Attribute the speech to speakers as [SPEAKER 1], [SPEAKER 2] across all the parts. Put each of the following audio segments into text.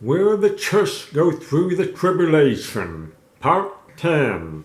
[SPEAKER 1] Will the church go through the tribulation? Part 10.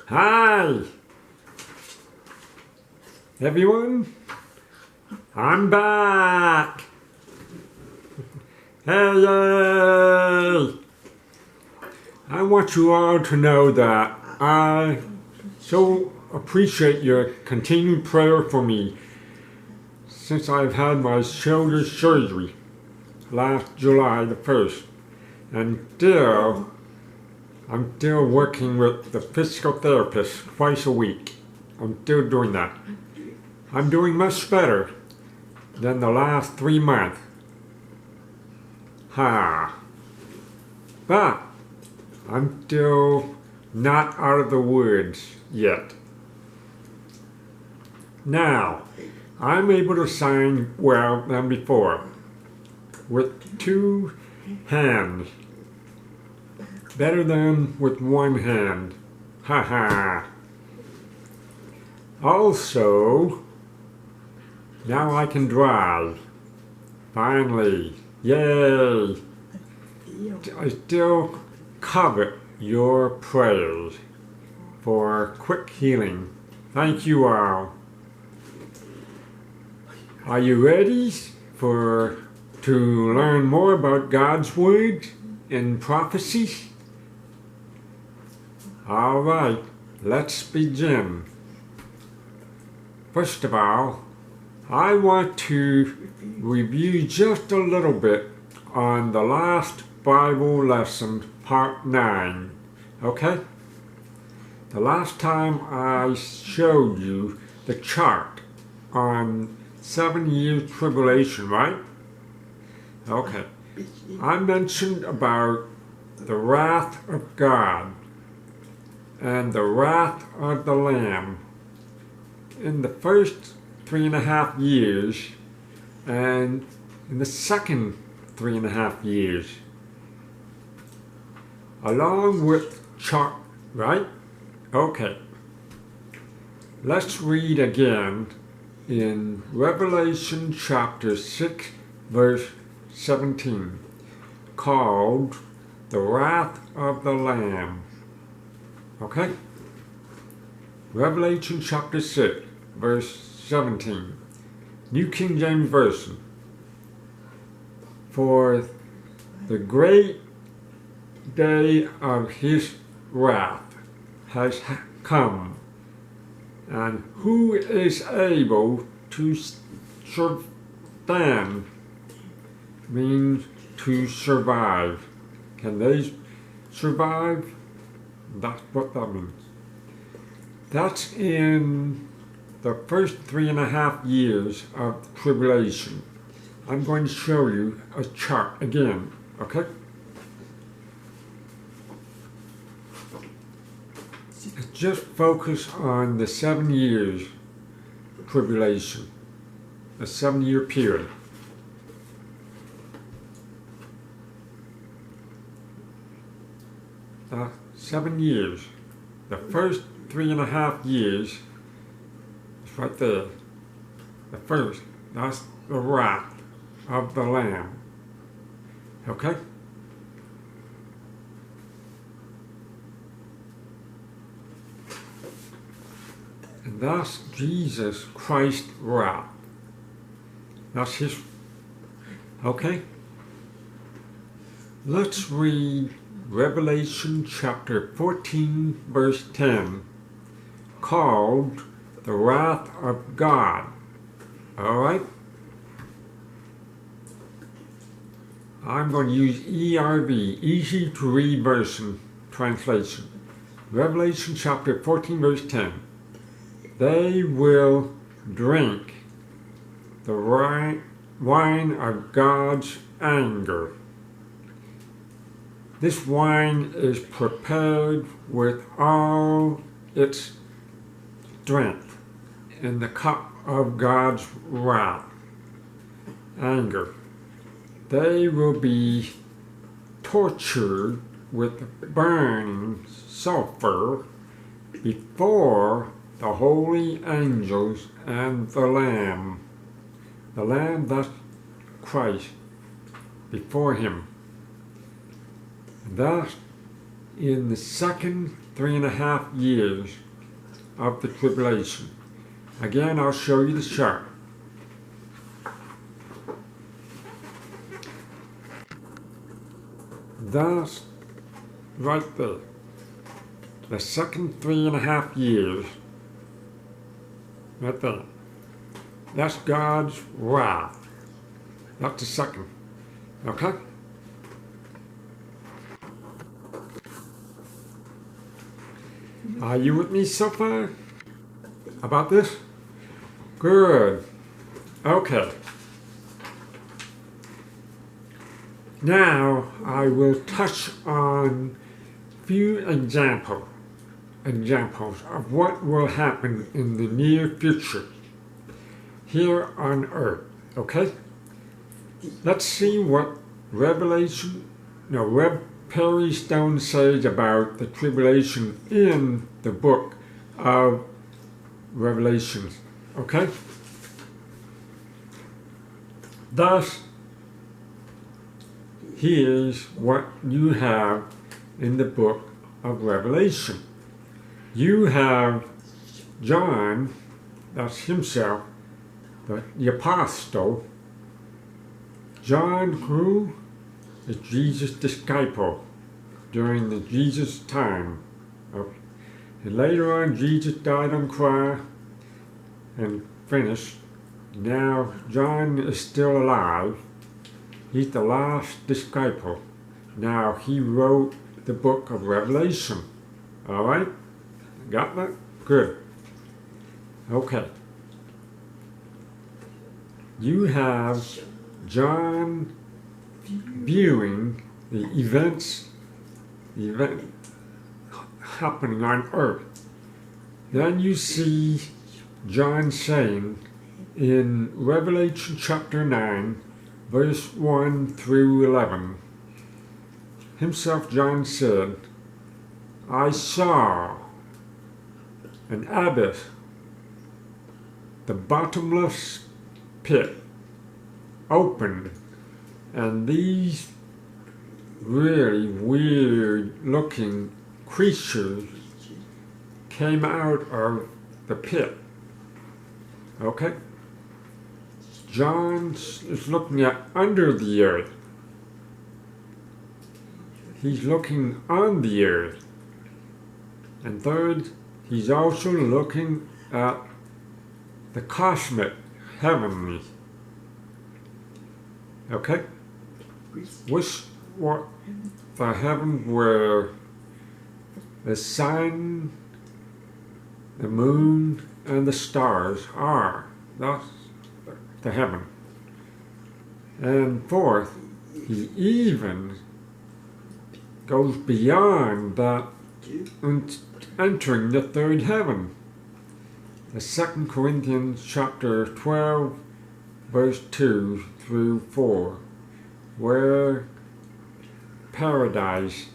[SPEAKER 1] Hi, everyone. I'm back. Hey. I want you all to know that I so appreciate your continued prayer for me since I've had my shoulder surgery last July the 1st. And I'm still working with the physical therapist twice a week. I'm still doing that. I'm doing much better than the last 3 months. But I'm still not out of the woods yet. Now, I'm able to sign well than before with 2 hands. Better than with 1 hand. Also, now I can drive. Finally. Yay! I still covet your prayers for quick healing. Thank you all. Are you ready to learn more about God's Word and prophecy? All right, let's begin. First of all, I want to review just a little bit on the last Bible lesson, part 9. Okay? The last time I showed you the chart on 7 years tribulation, right? Okay. I mentioned about the wrath of God and the wrath of the Lamb in the first 3.5 years and in the second 3.5 years. Along with chart, right? Okay. Let's read again in Revelation chapter 6, verse 17, called the wrath of the Lamb. Okay? Revelation chapter 6, verse 17, New King James Version. For the great day of his wrath has come, and who is able to stand? Means to survive. Can they survive? That's what that means. That's in the first 3.5 years of tribulation. I'm going to show you a chart again, okay? Just focus on the 7 years tribulation, a 7-year period. The 7 years. The first 3.5 years is right there. The first, that's the wrath of the Lamb. Okay? And that's Jesus Christ's wrath. That's his. Okay? Let's read Revelation chapter 14, verse 10, called the wrath of God. All right? I'm going to use ERV, easy to read version translation. Revelation chapter 14, verse 10. They will drink the wine of God's anger. This wine is prepared with all its strength in the cup of God's wrath, anger. They will be tortured with burning sulfur before the holy angels, and the Lamb. The Lamb, that's Christ, before him. That's in the second 3.5 years of the tribulation. Again, I'll show you the chart. That's right there. The second 3.5 years. Right there. That's God's wrath. That's the second. Okay? Are you with me so far? About this? Good. Okay. Now I will touch on a few examples of what will happen in the near future here on earth. Okay? Let's see what Perry Stone says about the tribulation in the book of Revelation. Okay? Thus, here's what you have in the book of Revelation. You have John, that's himself, the apostle. John, who is Jesus' disciple during the Jesus time. Okay. And later on, Jesus died on the cross and finished. Now, John is still alive. He's the last disciple. Now, he wrote the book of Revelation. All right? Got that? Good. Okay. You have John viewing the event happening on earth. Then you see John saying in Revelation chapter 9, verse 1 through 11, himself John said, I saw an abyss, the bottomless pit, opened, and these really weird looking creatures came out of the pit. Okay? John is looking at under the earth. He's looking on the earth. And third, he's also looking at the cosmic, heavenly. Okay? What the heaven where the sun, the moon, and the stars are. That's the heaven. And fourth, he even goes beyond that and entering the third heaven. The 2 Corinthians chapter 12, verse 2 through 4, where paradise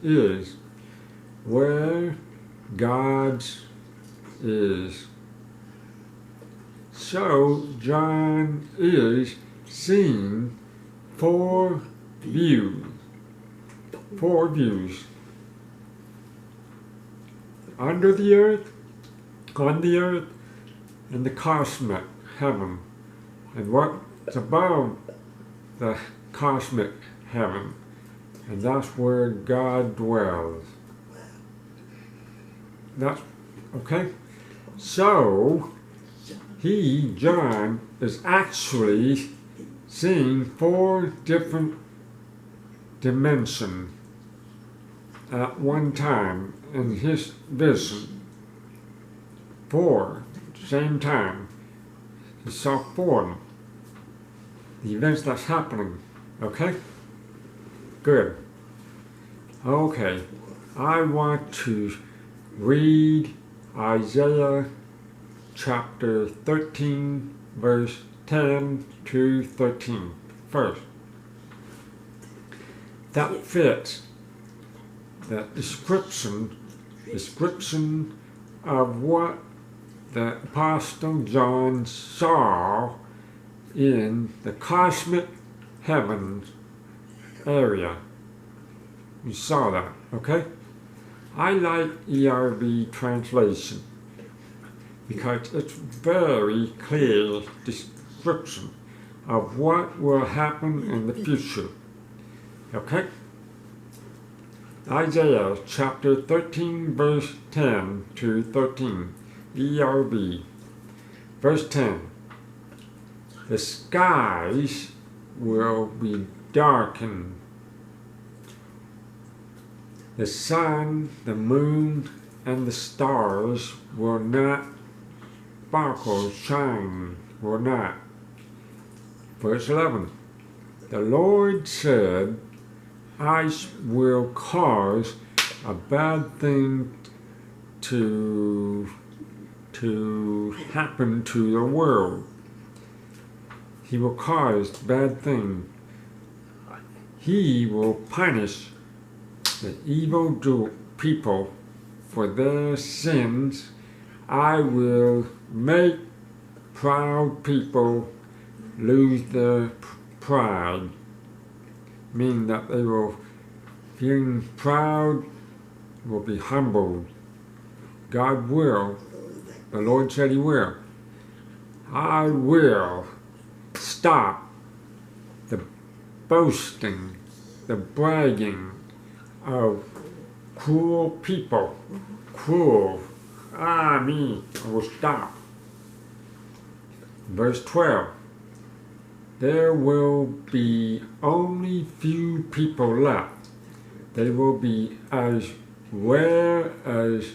[SPEAKER 1] is, where God's is. So John is seeing four views. Under the earth, on the earth, and the cosmic heaven. And what's above the cosmic heaven. And that's where God dwells. That's okay? So, John, is actually seeing four different dimensions at one time in his vision. Four, same time. He saw four of them. The events that's happening. Okay? Good. Okay. I want to read Isaiah chapter 13, verse 10 to 13 first. That fits that description of what the Apostle John saw in the cosmic heavens area. You saw that, okay? I like ERV translation because it's very clear description of what will happen in the future. Okay? Isaiah chapter 13 verse 10 to 13, ERV. Verse 10. The skies will be darkened. The sun, the moon, and the stars will not sparkle, shine, will not. Verse 11. The Lord said, I will cause a bad thing to happen to the world. He will cause bad thing. He will punish the evil people for their sins. I will make proud people lose their pride, meaning that they will, being proud, will be humbled. God will, the Lord said He will. I will stop the boasting, the bragging of cruel people. Cruel. Me. I will stop. Verse 12. There will be only few people left. They will be as rare as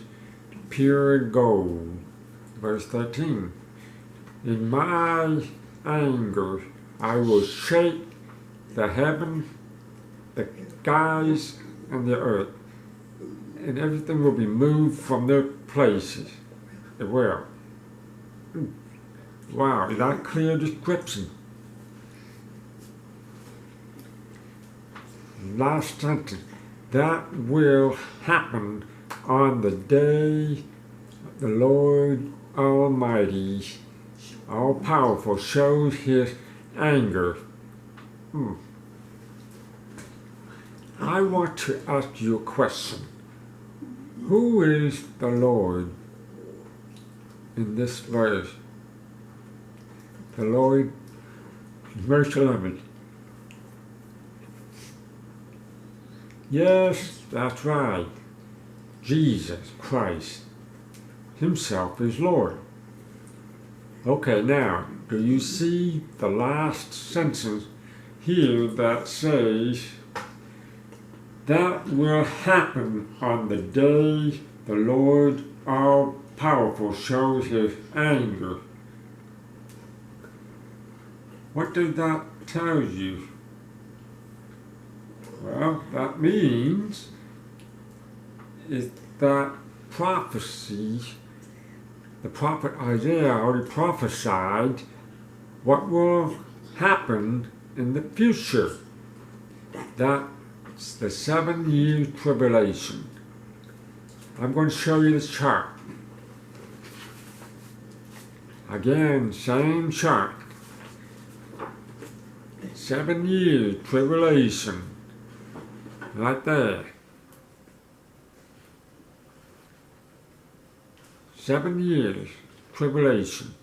[SPEAKER 1] pure gold. Verse 13. In my anger I will shake the heaven, the skies, and the earth, and everything will be moved from their places. It will. Wow, is that clear description? Last sentence. That will happen on the day the Lord Almighty, all-powerful, shows His anger. I want to ask you a question. Who is the Lord in this verse? The Lord, verse 11. Yes, that's right. Jesus Christ Himself is Lord. Okay, now, do you see the last sentence here that says, that will happen on the day the Lord all-powerful shows His anger. What does that tell you? Well, that means is that prophecy, the prophet Isaiah already prophesied what will happen in the future. That's the 7-year tribulation. I'm going to show you this chart. Again, same chart. 7 years tribulation. Right there. 7 years tribulation.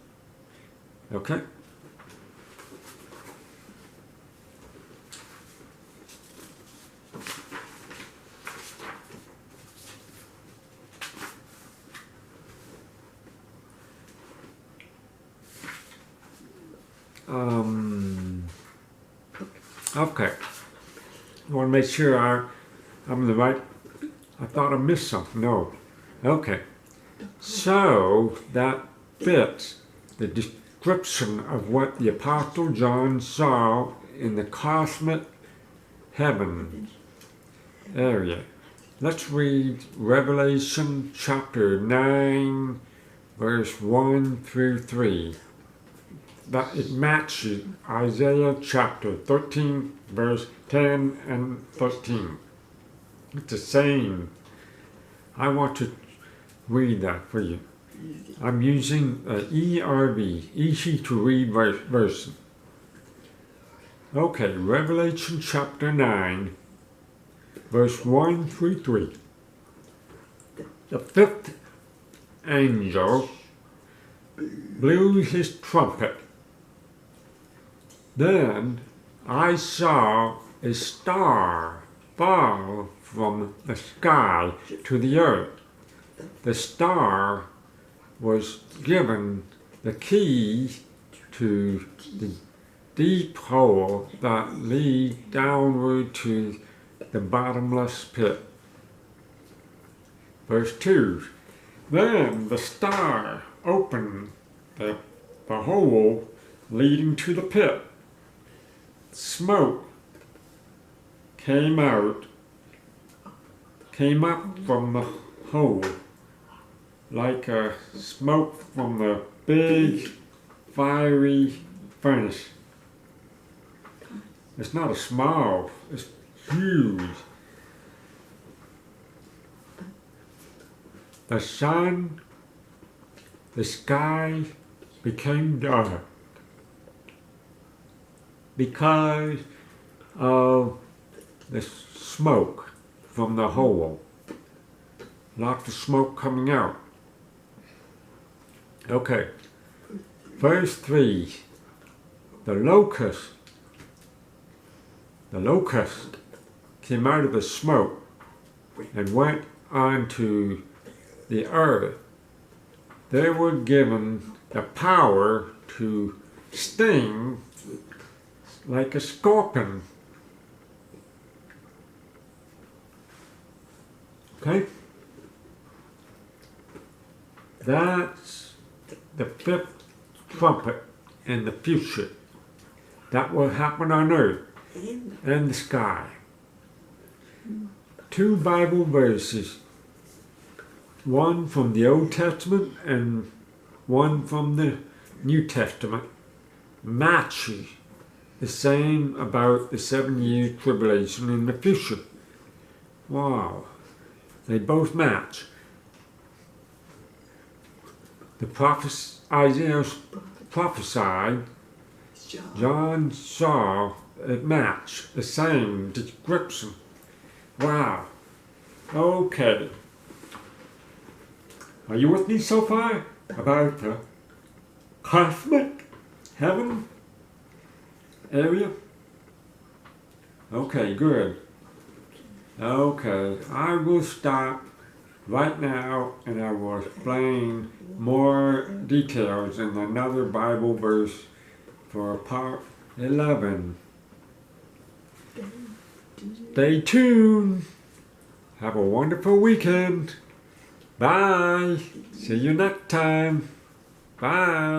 [SPEAKER 1] Okay? Okay. I want to make sure I'm in the right. I thought I missed something. No. Okay. So that fits the description of what the Apostle John saw in the cosmic heaven area. Let's read Revelation chapter 9, verse 1 through 3. That it matches Isaiah chapter 13, verse 10 and 13. It's the same. I want to read that for you. I'm using ERV, easy to read version. Okay, Revelation chapter 9, verse 1 through 3. The fifth angel blew his trumpet. Then I saw a star fall from the sky to the earth. The star was given the key to the deep hole that leads downward to the bottomless pit. Verse 2. Then the star opened the hole leading to the pit. Smoke came up from the hole like a smoke from a big fiery furnace. It's not a small, it's huge. The sun, the sky became dark because of the smoke from the hole. Lots of smoke coming out. Okay, verse 3. The locust came out of the smoke and went onto the earth. They were given the power to sting like a scorpion. Okay? That's the fifth trumpet in the future. That will happen on earth and the sky. 2 Bible verses. One from the Old Testament and one from the New Testament matches the same about the 7-year tribulation in the future. Wow. They both match. The Isaiah prophesied, John saw it match, the same description. Wow. Okay. Are you with me so far about the cosmic heaven area? Okay, good. Okay, I will stop right now and I will explain more details in another Bible verse for part 11. Stay tuned. Have a wonderful weekend. Bye. See you next time. Bye.